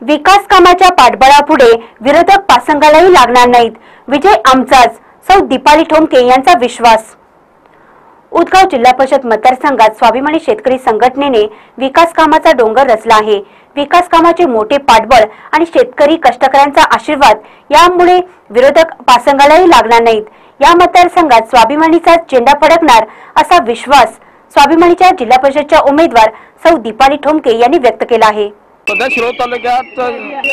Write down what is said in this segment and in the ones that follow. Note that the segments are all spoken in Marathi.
विकास कामाच्या पाठबळापुढे विरोधक पासंगालाही लागणार नाहीत, विजय आमचाच, सौ दीपाली ठोंबके यांचा विश्वास। उदगाव जिल्हा परिषद मतदारसंघात स्वाभिमानी शेतकरी संघटनेने विकास कामाचा डोंगर रचला आहे। विकास कामाचे मोठे पाठबळ आणि शेतकरी कष्टकऱ्यांचा आशीर्वाद यामुळे विरोधक पासंगालाही लागणार नाहीत। या मतदारसंघात स्वाभिमानीचा झेंडा फडकणार असा विश्वास स्वाभिमानीच्या जिल्हा परिषदच्या उमेदवार सौ दीपाली ठोंबके यांनी व्यक्त केला आहे। सध्या शिरोळ तालुक्यात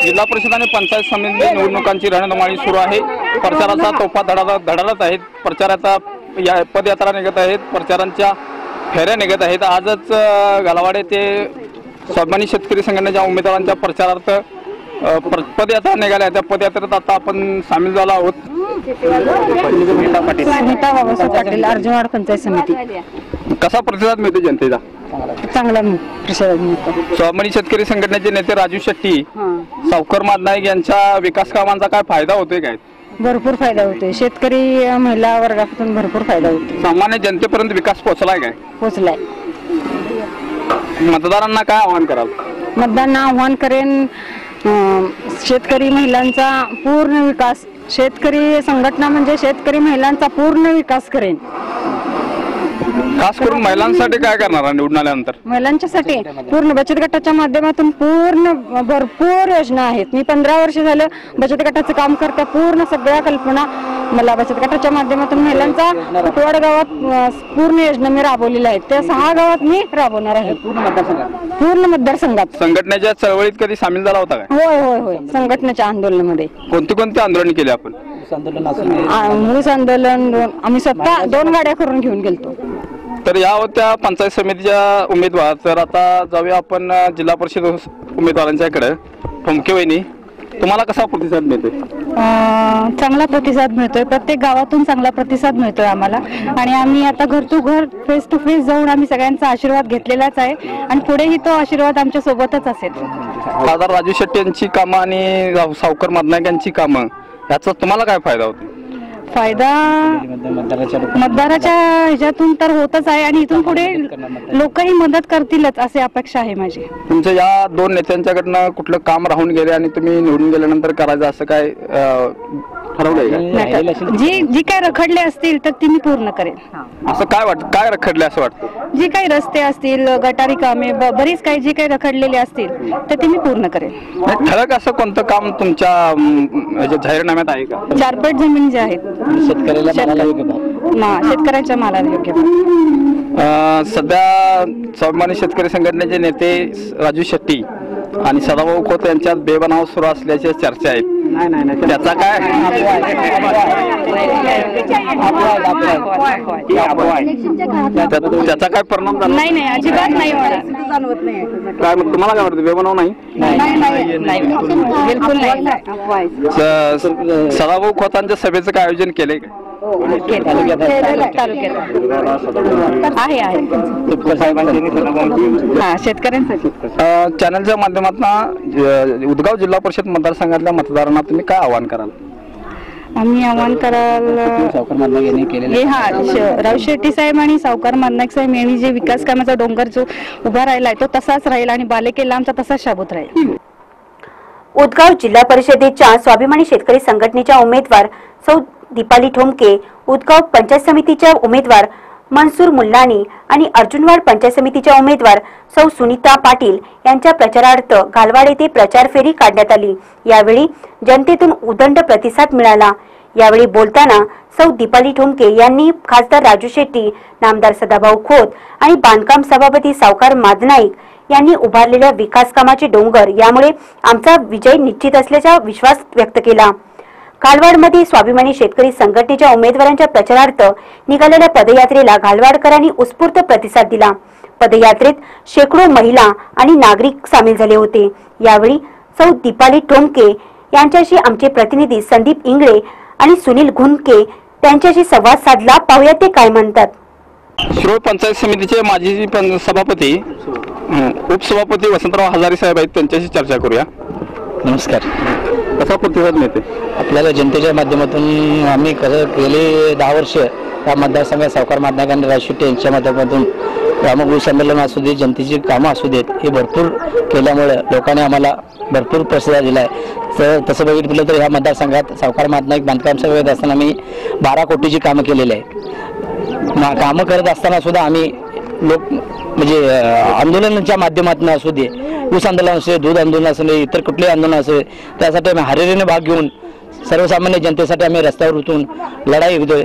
जिल्हा परिषद आणि पंचायत समिती निवडणुकांची रणधुमाळी सुरू आहे। प्रचाराचा तोफा धडाडत आहेत। प्रचाराचा पदयात्रा निघत आहेत, प्रचारांच्या फेऱ्या निघत आहेत। आजच गालवाडे ते स्वाभिमानी शेतकरी संघटनेच्या उमेदवारांच्या प्रचारार्थ पदयात्रा निघाल्या। त्या पदयात्रेत आता आपण सामील झालो आहोत। सुनीता बाबासाहेब पाटील अर्जुनवाड पंचायत समिती। कसा प्रतिसाद मिळतो जनतेचा? चांगला प्रतिसाद मिळतो। स्वाभिमानी शेतकरी संघटनेचे नेते राजू शेट्टी, सावकर मादनाईक यांच्या विकास कामांचा काय फायदा होतोय? काय भरपूर फायदा होतोय। शेतकरी महिला वर्गातून भरपूर फायदा होतो। सामान्य जनतेपर्यंत विकास पोहोचलाय? काय पोहोचलाय। मतदारांना काय आवाहन कराल? मतदारांना आवाहन करेन, शेतकरी महिलांचा पूर्ण विकास, शेतकरी संघटना म्हणजे शेतकरी महिलांचा पूर्ण विकास करेन। खास करून महिलांसाठी काय करणार निवडून आल्यानंतर? महिलांच्यासाठी पूर्ण बचत गटाच्या माध्यमातून पूर्ण भरपूर योजना आहेत। मी 15 वर्ष झालं बचत गटाचं काम करते। पूर्ण सगळ्या कल्पना मला बचत गटाच्या माध्यमातून महिलांचा कुटवाड गावात पूर्ण योजना मी राबवलेल्या आहेत। त्या 6 गावात मी राबवणार आहे पूर्ण मतदारसंघात। संघटनेच्या चळवळीत कधी सामील झाला होता का? होय होय होय, संघटनेच्या आंदोलनामध्ये। कोणती आंदोलन केली आपण? ऊस आंदोलन आम्ही स्वतः 2 गाड्या करून घेऊन गेलतो। तर या होत्या पंचायत समितीच्या उमेदवार। तर आता जाऊया आपण जिल्हा परिषद उमेदवारांच्याकडे। ठोंबके वहिनी, तुम्हाला कसा प्रतिसाद मिळतोय? चांगला प्रतिसाद मिळतोय। प्रत्येक गावातून चांगला प्रतिसाद मिळतोय आम्हाला आणि आम्ही आता घर टू घर फेस टू फेस जाऊन आम्ही सगळ्यांचा आशीर्वाद घेतलेलाच आहे आणि पुढेही तो आशीर्वाद आमच्या सोबतच असेल। खासदार राजू शेट्टी यांची कामं आणि सावकर मादनाईक यांची कामं याचा तुम्हाला काय फायदा होतो? फायदा मतदाराच्या ह्याच्यातून तर होतच आहे आणि इथून पुढे लोकही मदत करतीलच अशी अपेक्षा आहे माझी। तुमच्या या 2 नेत्यांच्याकडनं कुठलं काम राहून गेले आणि तुम्ही निवडून गेल्यानंतर करायचं असं काय ठरवलंय का? जी काय रखडले असतील तर ती मी पूर्ण करेन। असं काय वाटतं? काय रखडले असं वाटतं? जी काही रस्ते असतील, गटारी कामे, बरीच काही जी काही रखडलेली असतील तर ती मी पूर्ण करेन। ठळक असं कोणतं काम तुमच्या जाहीरनाम्यात आहे का? 4 जमीन जे आहेत शेतकऱ्याच्या मालाला योग्य भाव। सध्या स्वाभिमानी शेतकरी संघटनेचे नेते राजू शेट्टी आणि सदाभाऊ खोत यांच्यात बेबनाव सुरू असल्याच्या चर्चा आहेत। त्याचा काय त्याचा काय परिणाम झाला? नाही, अजिबात नाही जाणवत नाही। काय मग तुम्हाला काय वाटतं? बेबनाव नाही? बिलकुल नाही। सदाभाऊ खोतांच्या सभेचं काय आयोजन केलंय का? शेतकऱ्यांसाठी चॅनलच्या माध्यमातून उदगाव जिल्हा परिषद मतदारसंघातल्या मतदारांना तुम्ही काय आवाहन कराल? आम्ही आव्हान कराल राव शेट्टी साहेब आणि सावकार मादनाईक साहेब यांनी जे विकास कामाचा डोंगर जो उभा राहिलाय तो तसाच राहील आणि बालेकिल्ला आमचा तसाच शाबूत राहील। उदगाव जिल्हा परिषदेच्या स्वाभिमानी शेतकरी संघटनेच्या उमेदवार सौ दीपाली ठोंबके, उदगाव पंचायत समितीच्या उमेदवार मनसूर मुल्लानी आणि अर्जुनवाड पंचायत समितीच्या उमेदवार सौ सुनीता पाटील यांच्या प्रचारार्थ गालवाड येथे प्रचार फेरी काढण्यात आली। यावेळी जनतेतून उदंड प्रतिसाद मिळाला। यावेळी बोलताना सौ दीपाली ठोंबके यांनी खासदार राजू शेट्टी, नामदार सदाभाऊ खोत आणि बांधकाम सभापती सावकार मादनाईक यांनी उभारलेल्या विकास कामाचे डोंगर यामुळे आमचा विजय निश्चित असल्याचा विश्वास व्यक्त केला। गालवाडमध्ये स्वाभिमानी शेतकरी संघटनेच्या उमेदवारांच्या प्रचारार्थ निघालेल्या पदयात्रेला गालवाडकरांनी उत्स्फूर्त प्रतिसाद दिला। पदयात्रेत शेकडो महिला आणि नागरिक सामील झाले होते। यावेळी सौ दीपाली ठोंबके यांच्याशी आमचे प्रतिनिधी संदीप इंगळे आणि सुनील घुनके त्यांच्याशी संवाद साधला। पाहूया ते काय म्हणतात। शिरोळ पंचायत समितीचे माजी सभापती उपसभापती वसंतराव हजारे साहेब आहेत, त्यांच्याशी चर्चा करूया। नमस्कार। कसा प्रतिसाद मिळते आपल्याला जनतेच्या माध्यमातून? आम्ही गेले 10 वर्ष या मतदारसंघात सावकार मादनाईक आणि राजू शेट्टी यांच्या माध्यमातून ग्राम ऊस आंदोलन असू दे, जनतेची कामं असू देत, हे भरपूर केल्यामुळे लोकांनी आम्हाला भरपूर प्रतिसाद दिला आहे. तर तसं बघितलं तर ह्या मतदारसंघात सावकार महानायक बांधकाम सेवा येत असताना आम्ही 12 कोटीची कामं केलेली आहे. कामं करत असताना सुद्धा आम्ही लोक म्हणजे आंदोलनाच्या माध्यमातून असू दे, ऊस आंदोलन असू दे, दूध आंदोलन असू दे, इतर कुठलेही आंदोलन असू दे, त्यासाठी आम्ही हरिरीने भाग घेऊन सर्वसामान्य जनतेसाठी आम्ही रस्त्यावर उतरून लढाई घेतो.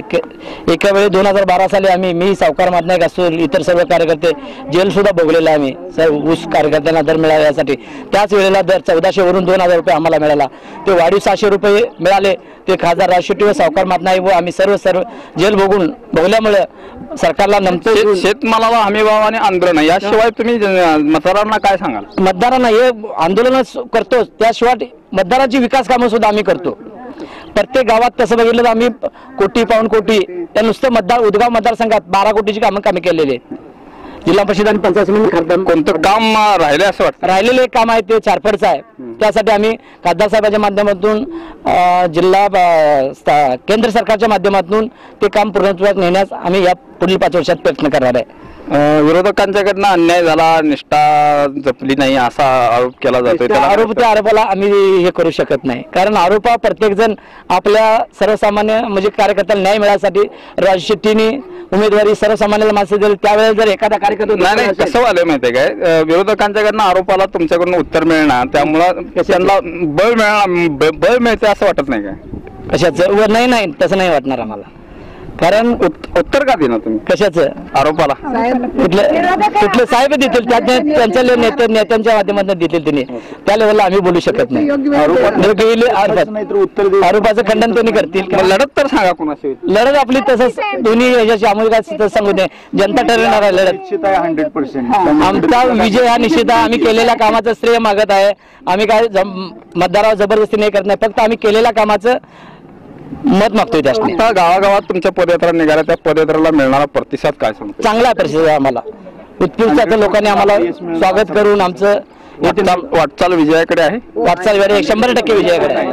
एका वेळी 2012 साली मी सावकार महानायक असून इतर सर्व कार्यकर्ते जेल सुद्धा भोगलेला आम्ही सर्व ऊस कार्यकर्त्यांना दर मिळाला यासाठी. त्याच वेळेला दर 1400 वरून 2000 रुपये आम्हाला मिळाला. ते वाढीव 600 रुपये मिळाले. ते खासदार राज शेट्टी व सावकार महानायक व आम्ही सर्व जेल भोगल्यामुळे सरकारला नमतो. शेतमालाला हमीभाव आणि आंदोलन याशिवाय तुम्ही मतदारांना काय सांगाल? मतदारांना हे आंदोलन करतो, त्याशिवाय मतदारांची विकास कामं सुद्धा आम्ही करतो. प्रत्येक गावात तसं बघितलं तर आम्ही कोटी पाऊण कोटी त्या नुसतं उदगाव मतदारसंघात 12 कोटीची कामं केलेली आहेत. जिल्हा परिषद आणि पंचायत समिती खासदार कोणतं काम राहिले असं वाटतं? राहिलेले एक काम आहे ते चारफडचं आहे. त्यासाठी आम्ही खासदार साहेबांच्या माध्यमातून केंद्र सरकारच्या माध्यमातून ते काम पूर्णत्वास नेण्यास आम्ही या पुढील 5 वर्षात प्रयत्न करणार आहे. विरोधकांच्याकडनं अन्याय झाला, निष्ठा जपली नाही असा आरोप केला जातोय. त्या आरोपाला आम्ही हे करू शकत नाही, कारण आरोपा प्रत्येक जण आपल्या सर्वसामान्य म्हणजे कार्यकर्त्याला न्याय मिळण्यासाठी राज शेट्टीने उमेदवारी सर्वसामान्याला माणसं दिली. त्यावेळेस जर एखादा कार्यकर्ता नाही कसं व्हायला माहितीये काय, विरोधकांच्याकडनं आरोपाला तुमच्याकडून उत्तर मिळणार, त्यामुळं त्यांना बळ मिळते असं वाटत नाही काय? कशाचं? नाही तसं नाही वाटणार आम्हाला. कारण उत्तर का देणार तुम्ही कशाचं आरोपाला? कुठले साहेब देतील त्यांच्या नेत्यांच्या माध्यमातून देतील त्यांनी, त्या लेवलला आम्ही बोलू शकत नाही. आरोपाचं खंडन त्यांनी करतील. लढत तर सांगा कोणाशी लढत आपली तसंच दोन्ही ह्याच्याशी आम्हाला सांगू दे, जनता ठरवणार आहे लढत. 100% आमचा विजय हा निश्चित आहे. आम्ही केलेल्या कामाचं श्रेय मागत आहे. आम्ही काय मतदारावर जबरदस्ती नाही करत नाही, फक्त आम्ही केलेल्या कामाचं मत मागतोय. त्यासाठी गावागावात तुमच्या पदयात्रा निघाल्या, त्या पदयात्रेला मिळणारा प्रतिसाद काय सांगतो? चांगला प्रतिसाद आम्हाला. उत्कृष्ट लोकांनी आम्हाला स्वागत करून आमचं वाटचाल विजयाकडे आहे. वाटचाल 100% विजयाकडे आहे.